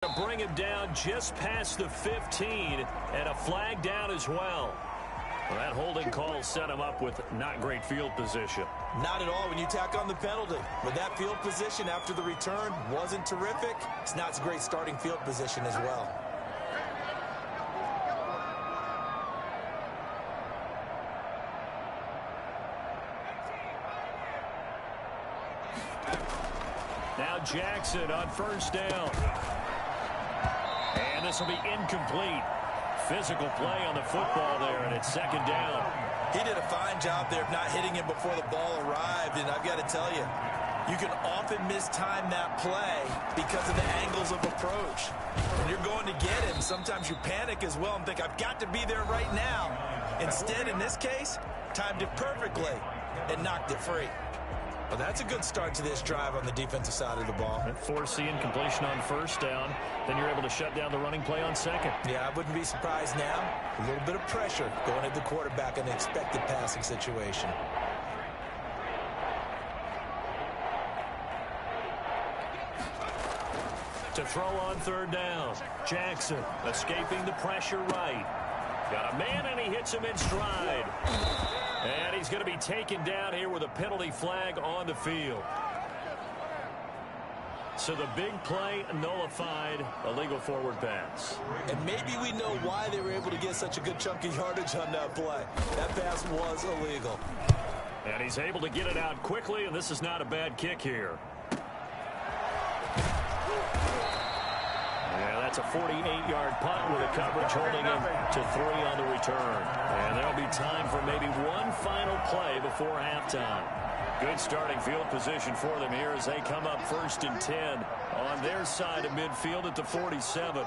To bring him down just past the 15, and a flag down as well. That holding call set him up with not great field position. Not at all when you tack on the penalty. But that field position after the return wasn't terrific. It's not a great starting field position as well. Now Jackson on first down. And this will be incomplete. Physical play on the football there, and it's second down. He did a fine job there of not hitting him before the ball arrived, and I've got to tell you, you can often mistime that play because of the angles of approach. When you're going to get him, sometimes you panic as well and think, I've got to be there right now. Instead, in this case, timed it perfectly and knocked it free. Well, that's a good start to this drive on the defensive side of the ball. Forcing incompletion on first down. Then you're able to shut down the running play on second. Yeah, I wouldn't be surprised now. A little bit of pressure going at the quarterback in an expected passing situation. To throw on third down. Jackson escaping the pressure right. Got a man, and he hits him in stride. And he's going to be taken down here with a penalty flag on the field. So the big play nullified, illegal forward pass. And maybe we know why they were able to get such a good chunk of yardage on that play. That pass was illegal. And he's able to get it out quickly, and this is not a bad kick here. Yeah, that's a 48-yard punt with a coverage holding him to 3 on the return. And there'll be time for maybe one final play before halftime. Good starting field position for them here as they come up first and 10 on their side of midfield at the 47.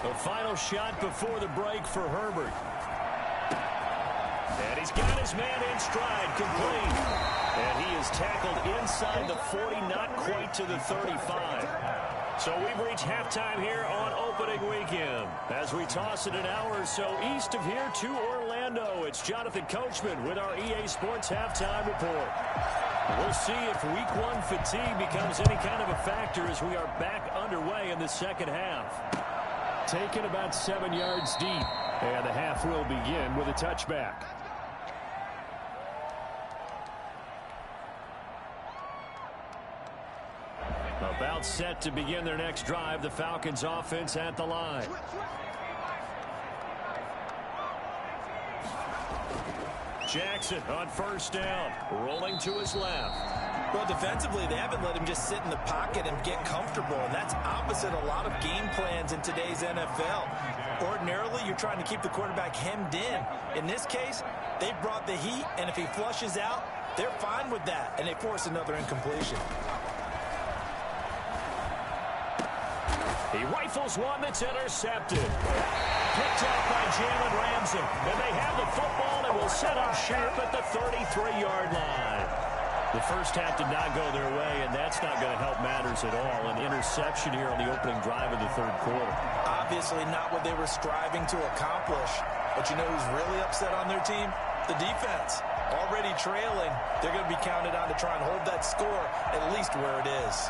The final shot before the break for Herbert. And he's got his man in stride, complete. And he is tackled inside the 40, not quite to the 35. So we've reached halftime here on opening weekend. As we toss it an hour or so east of here to Orlando, it's Jonathan Coachman with our EA Sports Halftime Report. We'll see if week one fatigue becomes any kind of a factor as we are back underway in the second half. Taken about 7 yards deep, and the half will begin with a touchback. About set to begin their next drive, the Falcons offense at the line. Jackson on first down, rolling to his left. Well, defensively, they haven't let him just sit in the pocket and get comfortable, and that's opposite a lot of game plans in today's NFL. Ordinarily, you're trying to keep the quarterback hemmed in. In this case, they brought the heat, and if he flushes out, they're fine with that, and they force another incompletion. He rifles one that's intercepted. Picked up by Jalen Ramsey. And they have the football and will set up shop at the 33-yard line. The first half did not go their way, and that's not going to help matters at all. An interception here on the opening drive of the third quarter. Obviously not what they were striving to accomplish. But you know who's really upset on their team? The defense. Already trailing, they're going to be counted on to try and hold that score at least where it is.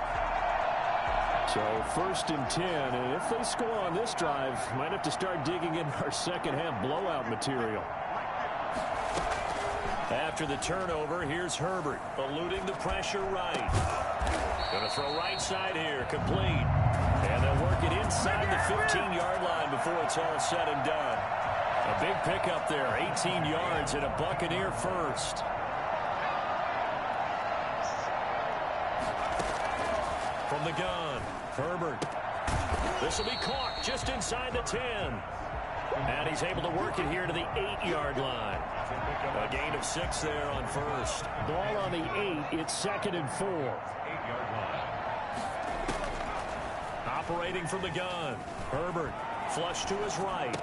So first and 10, and if they score on this drive, might have to start digging in our second half blowout material. After the turnover, here's Herbert, eluding the pressure right. Going to throw right side here, complete. And they'll work it inside the 15-yard line before it's all said and done. A big pickup there, 18 yards and a Buccaneer first. From the gun, Herbert. This will be caught just inside the 10. And he's able to work it here to the 8-yard line. A gain of 6 there on first. Ball on the 8. It's second and 4. Operating from the gun. Herbert flush to his right.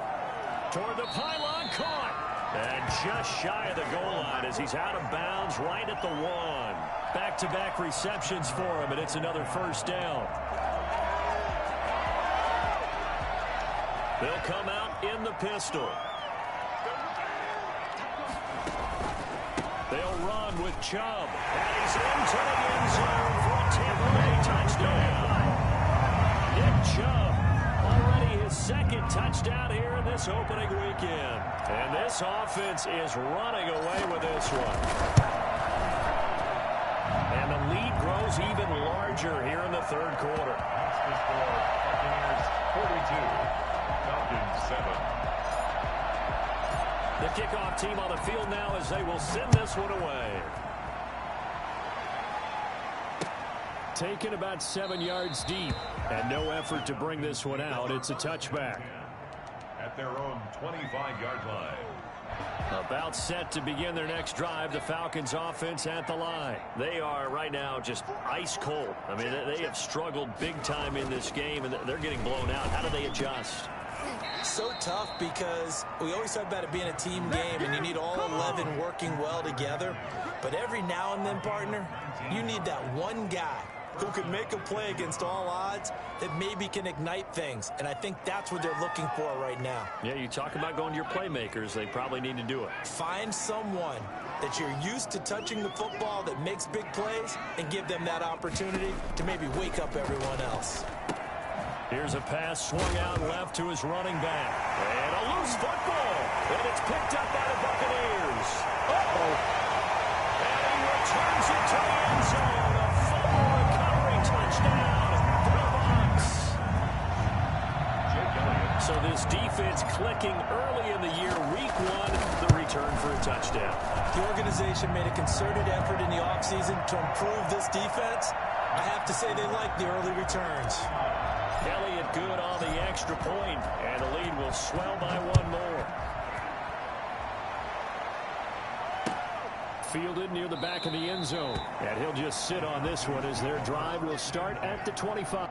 Toward the pylon, caught. And just shy of the goal line as he's out of bounds right at the 1. Back-to-back receptions for him, and it's another first down. They'll come out in the pistol. They'll run with Chubb. And he's into the end zone for a Tampa Bay touchdown. Nick Chubb, already his second touchdown here in this opening weekend. And this offense is running away with this one. And the lead grows even larger here in the third quarter. The score, Buccaneers 42, Falcons 7. The kickoff team on the field now as they will send this one away. Taken about 7 yards deep. And no effort to bring this one out. It's a touchback. At their own 25-yard line. About set to begin their next drive, the Falcons offense at the line. They are right now just ice cold. I mean, they have struggled big time in this game, and they're getting blown out. How do they adjust? So tough because we always talk about it being a team game, and you need all 11 working well together. But every now and then, partner, you need that one guy who can make a play against all odds that maybe can ignite things. And I think that's what they're looking for right now. Yeah, you talk about going to your playmakers. They probably need to do it. Find someone that you're used to touching the football that makes big plays and give them that opportunity to maybe wake up everyone else. Here's a pass swung out left to his running back. And a loose football. And it's picked up by the Buccaneers. Uh-oh. And he returns it to the end zone. A fumble recovery touchdown for the Bucs. So this defense clicking early in the year. Week 1, the return for a touchdown. The organization made a concerted effort in the offseason to improve this defense. I have to say they like the early returns. Elliott good on the extra point, and the lead will swell by one more. Fielded near the back of the end zone, and he'll just sit on this one as their drive will start at the 25.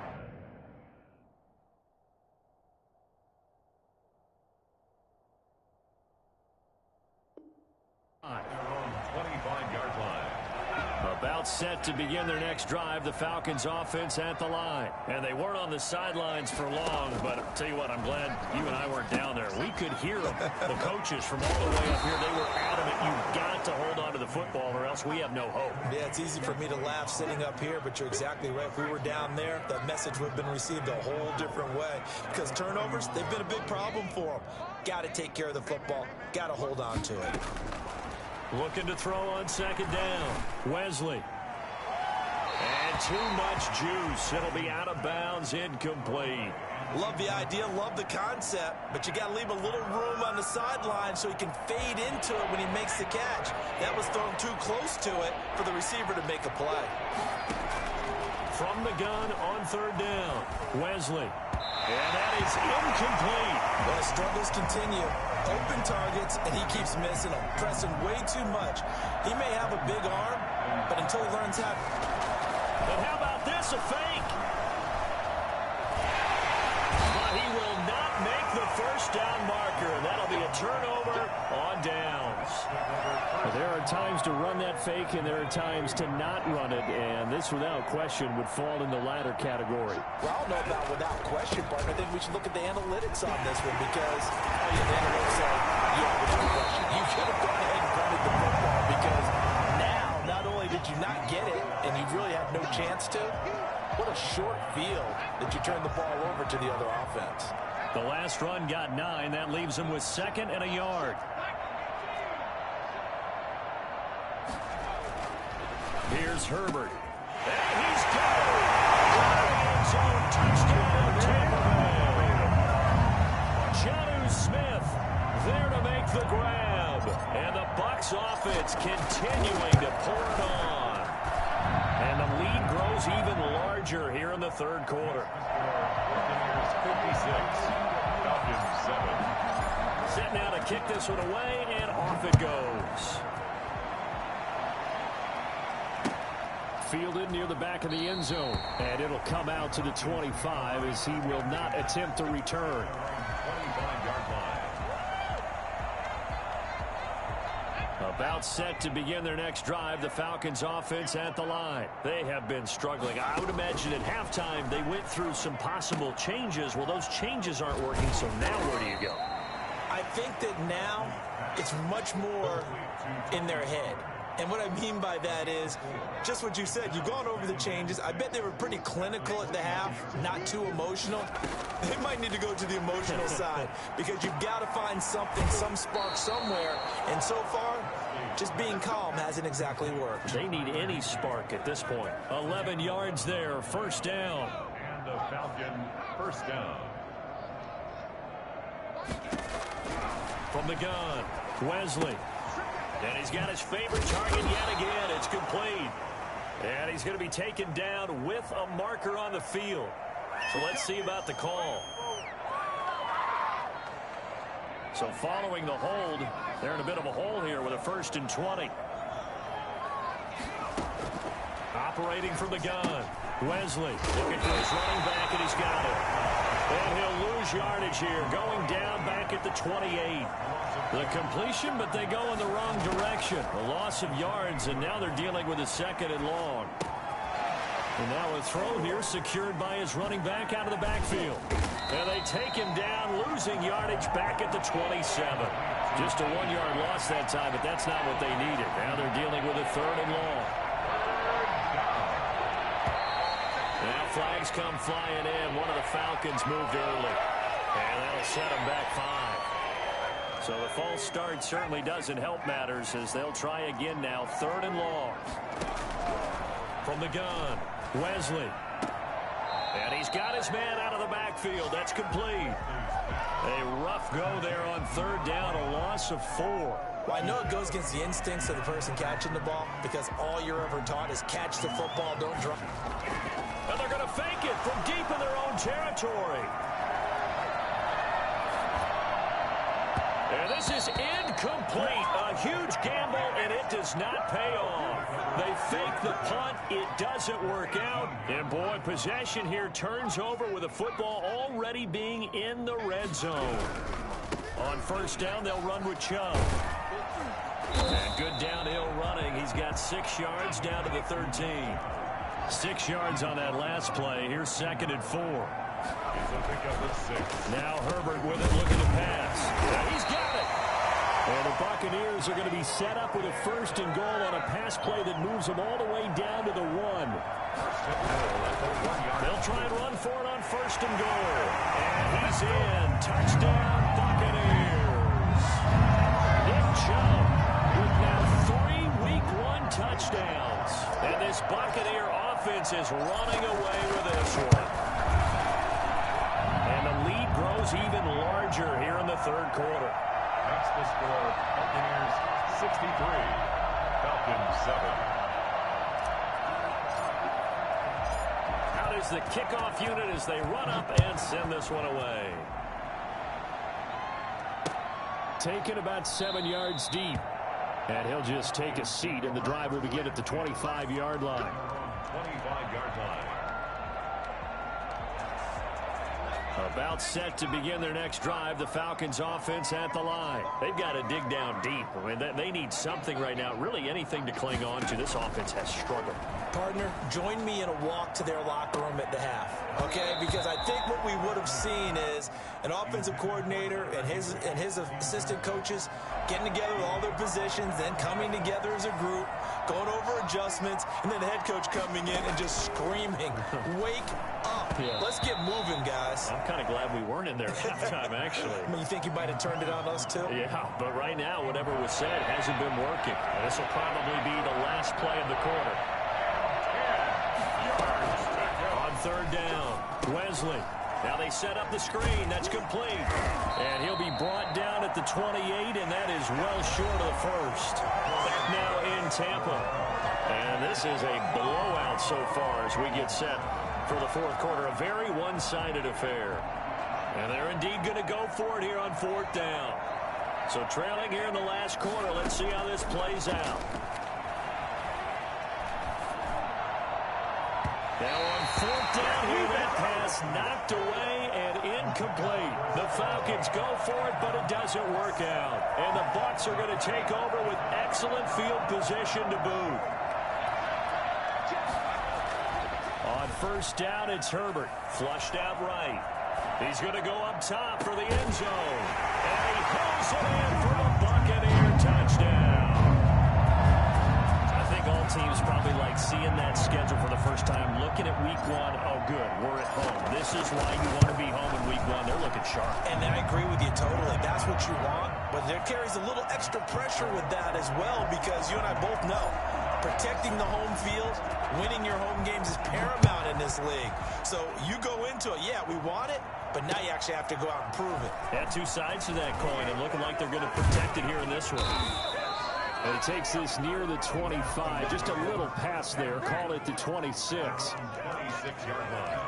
About set to begin their next drive, the Falcons offense at the line. And they weren't on the sidelines for long, but I'll tell you what, I'm glad you and I weren't down there. We could hear them, the coaches from all the way up here. They were adamant, you've got to hold on to the football or else we have no hope. Yeah, it's easy for me to laugh sitting up here, but you're exactly right. If we were down there, that message would have been received a whole different way. Because turnovers, they've been a big problem for them. Got to take care of the football. Got to hold on to it. Looking to throw on second down. Wesley. And too much juice. It'll be out of bounds, incomplete. Love the idea, love the concept, but you got to leave a little room on the sideline so he can fade into it when he makes the catch. That was thrown too close to it for the receiver to make a play. From the gun on third down. Wesley. And that is incomplete. Well, the struggles continue. Open targets, and he keeps missing them, pressing way too much. He may have a big arm, but until he learns how. And how about this, a fake? But he will not make the first down marker. That'll be a turnover on downs. There are times to run that fake, and there are times to not run it, and this, without question, would fall in the latter category. Well, I don't know about without question, but I think we should look at the analytics on this one because the analytics say, yeah, without question, you should have gone ahead and punted the football because now, not only did you not get it, and you really had no chance to, what a short field that you turned the ball over to the other offense. The last run got 9. That leaves him with 2nd and a yard. Here's Herbert. And he's going. End zone touchdown, Tampa Bay. Jonnu Smith there to make the grab. And the Bucs offense continuing to pour it on. And the lead grows even larger here in the third quarter. Buccaneers 56, Falcons 7. Set now to kick this one away, and off it goes. Fielded near the back of the end zone. And it'll come out to the 25 as he will not attempt to return. 25-yard line. About set to begin their next drive, the Falcons offense at the line. They have been struggling. I would imagine at halftime they went through some possible changes. Well, those changes aren't working, so now where do you go? I think that now it's much more in their head. And what I mean by that is just what you said. You've gone over the changes. I bet they were pretty clinical at the half, not too emotional. They might need to go to the emotional side because you've got to find something, some spark somewhere. And so far, just being calm hasn't exactly worked. They need any spark at this point. 11 yards there, first down. And a Falcon first down. From the gun, Wesley. And he's got his favorite target yet again. It's complete. And he's going to be taken down with a marker on the field. So let's see about the call. So following the hold, they're in a bit of a hole here with a 1st and 20. Operating from the gun, Wesley looking for his running back, and he's got it. And he'll lose yardage here, going down back at the 28. The completion, but they go in the wrong direction. A loss of yards, and now they're dealing with a 2nd and long. And now a throw here secured by his running back out of the backfield. And they take him down, losing yardage back at the 27. Just a 1-yard loss that time, but that's not what they needed. Now they're dealing with a 3rd and long. Now flags come flying in. One of the Falcons moved early. And that'll set them back 5. So the false start certainly doesn't help matters as they'll try again now. 3rd and long. From the gun, Wesley. And he's got his man out of the backfield. That's complete. A rough go there on 3rd down, a loss of 4. Well, I know it goes against the instincts of the person catching the ball because all you're ever taught is catch the football, don't drop. And they're going to fake it from deep in their own territory. And this is incomplete. A huge gamble, and it does not pay off. They fake the punt. It doesn't work out. And, boy, possession here turns over with the football already being in the red zone. On 1st down, they'll run with Chubb. And good downhill running. He's got 6 yards down to the 13. 6 yards on that last play. Here's 2nd and 4. Now Herbert with it, looking to pass. And he's got it. And the Buccaneers are going to be set up with a 1st and goal on a pass play that moves them all the way down to the 1. They'll try and run for it on 1st and goal. And he's in. Touchdown, Buccaneers. Nick Chubb with now 3 Week 1 touchdowns. And this Buccaneer offense is running away with this one. And the lead grows even larger here in the 3rd quarter. That's the score. Buccaneers 63, Falcons 7. Out is the kickoff unit as they run up and send this one away. Taken about 7 yards deep. And he'll just take a seat, and the drive will begin at the 25-yard line. 25-yard line. About set to begin their next drive. The Falcons offense at the line. They've got to dig down deep. I mean, they need something right now. Really anything to cling on to. This offense has struggled. Partner, join me in a walk to their locker room at the half, okay? Because I think what we would have seen is an offensive coordinator and his assistant coaches getting together with all their positions, then coming together as a group, going over adjustments, and then the head coach coming in and just screaming, wake up. Yeah. Let's get moving, guys. I'm kind of glad we weren't in there at halftime, actually. I mean, you think you might have turned it on us, too? Yeah, but right now, whatever was said hasn't been working. This will probably be the last play of the quarter. On 3rd down, Wesley. Now they set up the screen. That's complete. And he'll be brought down at the 28, and that is well short of the 1st. Back now in Tampa. And this is a blowout so far as we get set for the 4th quarter. A very one-sided affair. And they're indeed going to go for it here on 4th down. So trailing here in the last quarter. Let's see how this plays out. Now on 4th down here, that pass knocked away and incomplete. The Falcons go for it, but it doesn't work out. And the Bucs are going to take over with excellent field position to boot. On 1st down, it's Herbert. Flushed out right. He's going to go up top for the end zone. And he pulls it in for a Buccaneer touchdown. But there carries a little extra pressure with that as well, because you and I both know protecting the home field, winning your home games is paramount in this league. So you go into it, yeah, we want it, but now you actually have to go out and prove it. Yeah, two sides to that coin, and looking like they're going to protect it here in this one. And he takes this near the 25, just a little pass there, call it the 26. 26-yard line.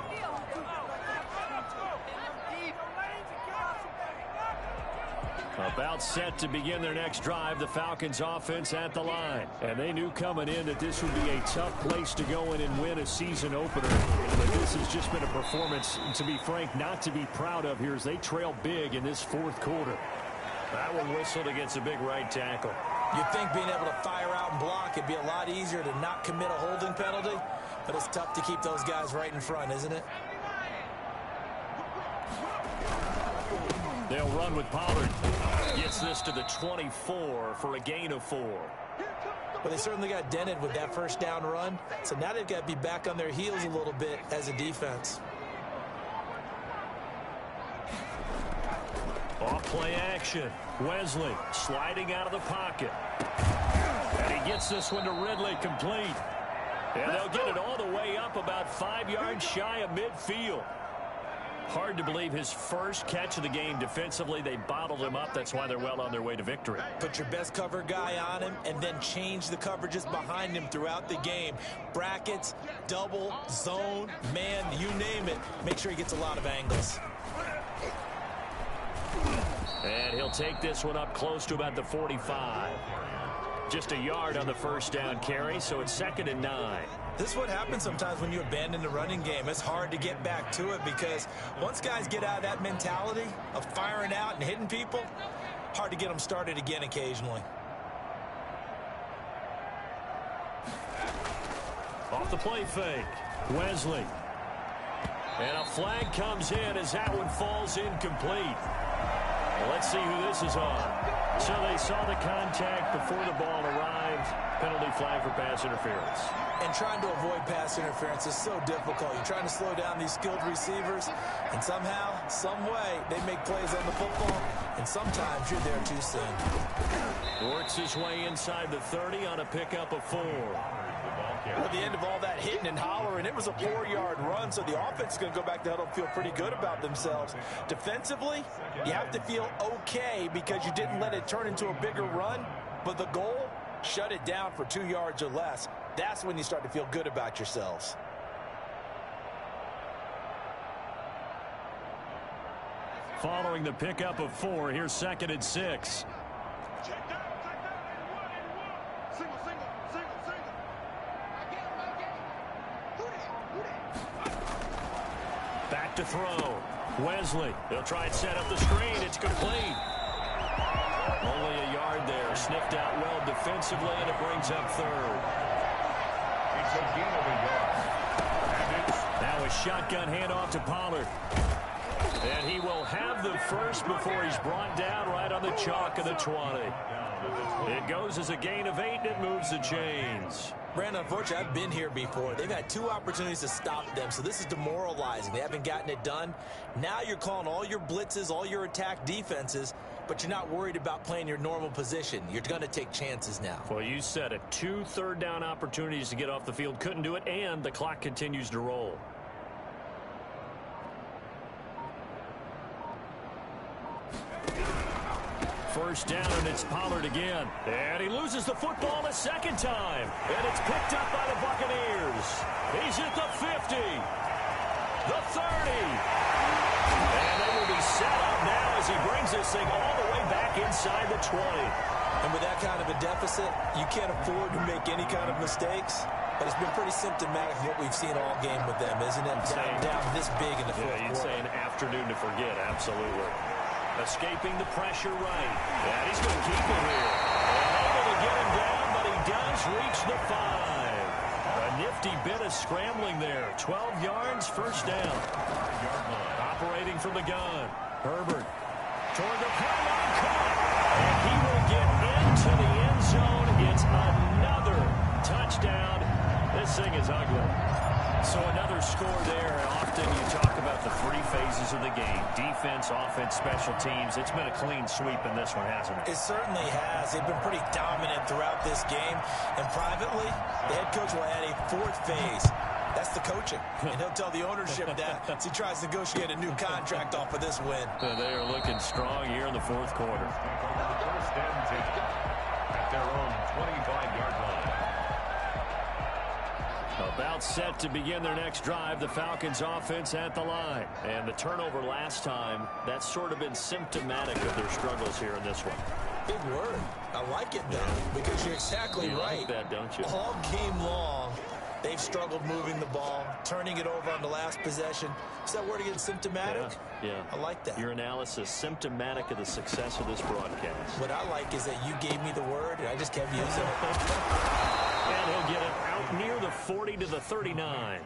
About set to begin their next drive, the Falcons offense at the line. And they knew coming in that this would be a tough place to go in and win a season opener. But this has just been a performance, to be frank, not to be proud of here as they trail big in this fourth quarter. That one whistled against a big right tackle. You'd think being able to fire out and block, it'd be a lot easier to not commit a holding penalty, but it's tough to keep those guys right in front, isn't it? They'll run with Pollard. Gets this to the 24 for a gain of 4. Well, they certainly got dented with that first down run, so now they've got to be back on their heels a little bit as a defense. Off play action. Wesley sliding out of the pocket. And he gets this one to Ridley, complete. And they'll get it all the way up about 5 yards shy of midfield. Hard to believe his first catch of the game defensively. They bottled him up. That's why they're well on their way to victory. Put your best cover guy on him and then change the coverages behind him throughout the game. Brackets, double, zone, man, you name it. Make sure he gets a lot of angles. And he'll take this one up close to about the 45. Just a yard on the first down carry, so it's 2nd and 9. This is what happens sometimes when you abandon the running game. It's hard to get back to it because once guys get out of that mentality of firing out and hitting people, hard to get them started again occasionally. Off the play fake, Wesley. And a flag comes in as that one falls incomplete. Well, let's see who this is on. So they saw the contact before the ball arrived. Penalty flag for pass interference. And trying to avoid pass interference is so difficult. You're trying to slow down these skilled receivers, and somehow, some way, they make plays on the football, and sometimes you're there too soon. Works his way inside the 30 on a pickup of 4. At the end of all that hitting and hollering, it was a 4-yard run, so the offense is going to go back to huddle and feel pretty good about themselves. Defensively, you have to feel okay because you didn't let it turn into a bigger run, but the goal, shut it down for 2 yards or less. That's when you start to feel good about yourselves. Following the pickup of 4, here's 2nd and 6. Back to throw. Wesley. They'll try and set up the screen. It's complete. Only a yard there. Sniffed out well defensively, and it brings up 3rd. It's a gain of a yard. Now a shotgun handoff to Pollard. And he will have the first before he's brought down right on the chalk of the 20. It goes as a gain of 8, and it moves the chains. Brandon, unfortunately, I've been here before. They've had 2 opportunities to stop them, so this is demoralizing. They haven't gotten it done. Now you're calling all your blitzes, all your attack defenses, but you're not worried about playing your normal position. You're going to take chances now. Well, you said it. 2 third-down opportunities to get off the field. Couldn't do it, and the clock continues to roll. First down, and it's Pollard again. And he loses the football a second time. And it's picked up by the Buccaneers. He's at the 50. The 30. And they will be set up now as he brings this thing all the way back inside the 20. And with that kind of a deficit, you can't afford to make any kind of mistakes. But it's been pretty symptomatic of what we've seen all game with them, isn't it? Down this big in the fourth quarter. You'd say an afternoon to forget, absolutely. Escaping the pressure right. And he's going to keep it here. And able to get him down, but he does reach the 5. A nifty bit of scrambling there. 12 yards, first down. Operating from the gun. Herbert toward the pylon, caught. And he will get into the end zone. It's another touchdown. This thing is ugly. So another score there. Often you talk about the three phases of the game: defense, offense, special teams. It's been a clean sweep in this one, hasn't it? It certainly has. They've been pretty dominant throughout this game. And privately, the head coach will add a fourth phase. That's the coaching. And he'll tell the ownership that as he tries to negotiate a new contract off of this win. They are looking strong here in the fourth quarter. First and 10 at their own 25-yard line. About set to begin their next drive, the Falcons offense at the line. And the turnover last time, that's sort of been symptomatic of their struggles here in this one. Big word. I like it, though, because you're exactly right. Like that, don't you? All game long, they've struggled moving the ball, turning it over on the last possession. Is that word again, symptomatic? Yeah. I like that. Your analysis, symptomatic of the success of this broadcast. What I like is that you gave me the word, and I just kept using it. And he'll get it out near the 40 to the 39.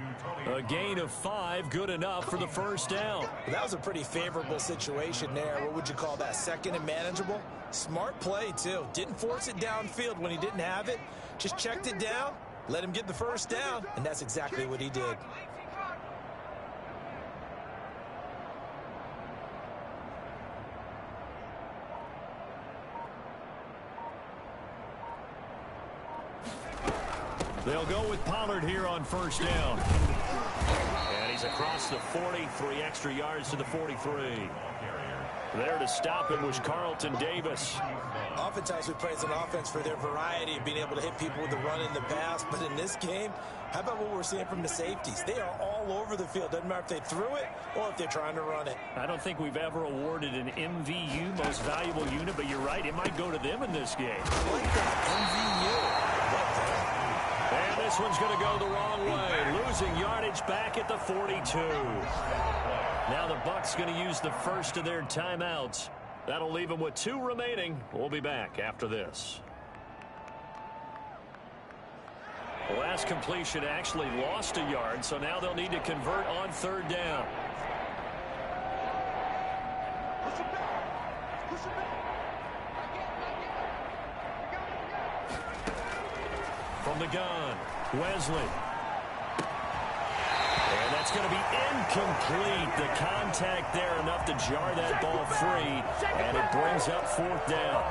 A gain of 5, good enough for the first down. Well, that was a pretty favorable situation there. What would you call that? Second and manageable? Smart play, too. Didn't force it downfield when he didn't have it. Just checked it down, let him get the first down, and that's exactly what he did. They'll go with Pollard here on first down. And he's across the 40, 3 extra yards to the 43. There to stop him was Carlton Davis. Oftentimes we praise an offense for their variety of being able to hit people with the run and the pass, but in this game, how about what we're seeing from the safeties? They are all over the field. Doesn't matter if they threw it or if they're trying to run it. I don't think we've ever awarded an MVU, most valuable unit, but you're right, it might go to them in this game. I like that, MVU. And this one's going to go the wrong way, losing yardage back at the 42. Now the Bucs going to use the first of their timeouts. That'll leave them with 2 remaining. We'll be back after this. The last completion actually lost a yard, so now they'll need to convert on third down. From the gun, Wesley. And that's going to be incomplete. The contact there enough to jar that ball free, and it brings up fourth down.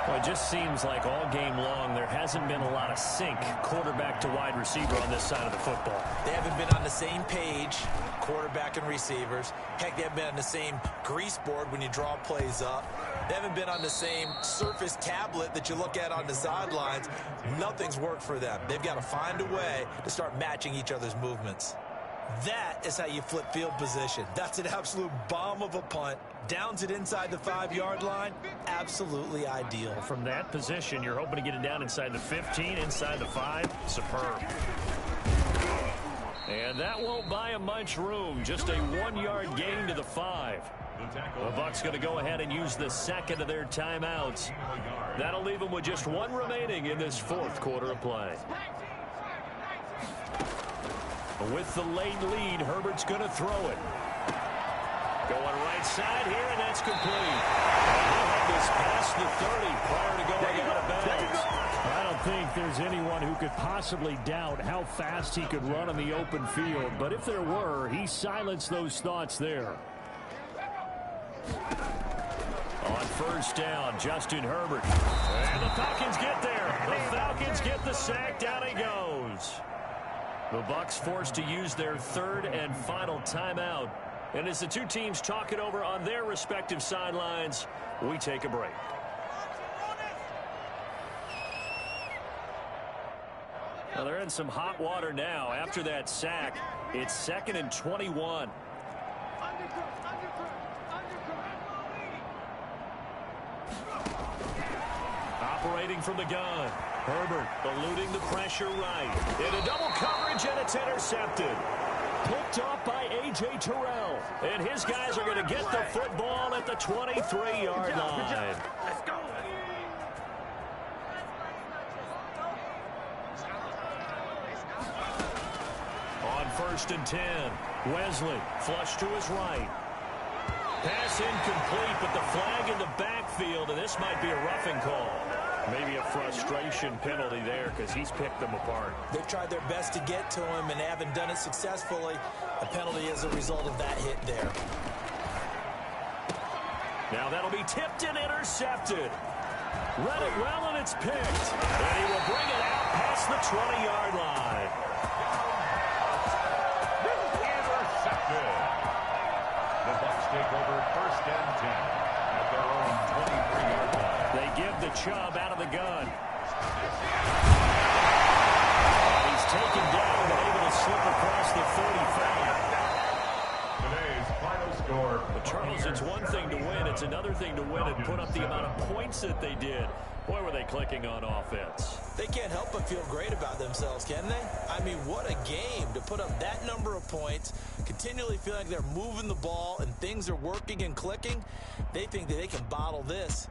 Well, it just seems like all game long there hasn't been a lot of sync quarterback to wide receiver on this side of the football. They haven't been on the same page, quarterback and receivers. Heck, they haven't been on the same grease board when you draw plays up. They haven't been on the same surface tablet that you look at on the sidelines. Nothing's worked for them. They've got to find a way to start matching each other's movements. That is how you flip field position. That's an absolute bomb of a punt. Downs it inside the 5-yard line. Absolutely ideal. From that position, you're hoping to get it down inside the 15, inside the 5. Superb. And that won't buy him much room. Just a 1-yard gain to the 5. The Bucs going to go ahead and use the second of their timeouts. That'll leave them with just 1 remaining in this fourth quarter of play. With the late lead, Herbert's going to throw it. Going right side here, and that's complete. And he'll have this past the 30 prior to going out of bounds. I don't think there's anyone who could possibly doubt how fast he could run on the open field. But if there were, he silenced those thoughts there. On first down, Justin Herbert. And the Falcons get there. The Falcons get the sack. Down he goes. The Bucs forced to use their third and final timeout. And as the two teams talk it over on their respective sidelines, we take a break. Well, they're in some hot water now. After that sack, it's 2nd and 21. Operating from the gun. Herbert eluding the pressure right. In a double coverage, and it's intercepted. Picked off by A.J. Terrell. And his guys are going to get the football at the 23-yard line. Let's go. On 1st and 10, Wesley flush to his right. Pass incomplete, but the flag in the backfield, and this might be a roughing call. Maybe a frustration penalty there because he's picked them apart. They've tried their best to get to him and haven't done it successfully. A penalty as a result of that hit there. Now that'll be tipped and intercepted. Read it well, and it's picked. And he will bring it out past the 20-yard line. Intercepted. The Bucs take over 1st and 10 at their own 23-yard line. They give the Chubb out of the gun. He's taken down and able to slip across the 35. Today's final score. Charles, it's one thing to win. It's another thing to win and put up the amount of points that they did. Boy, were they clicking on offense. They can't help but feel great about themselves, can they? I mean, what a game to put up that number of points, continually feel like they're moving the ball and things are working and clicking. They think that they can bottle this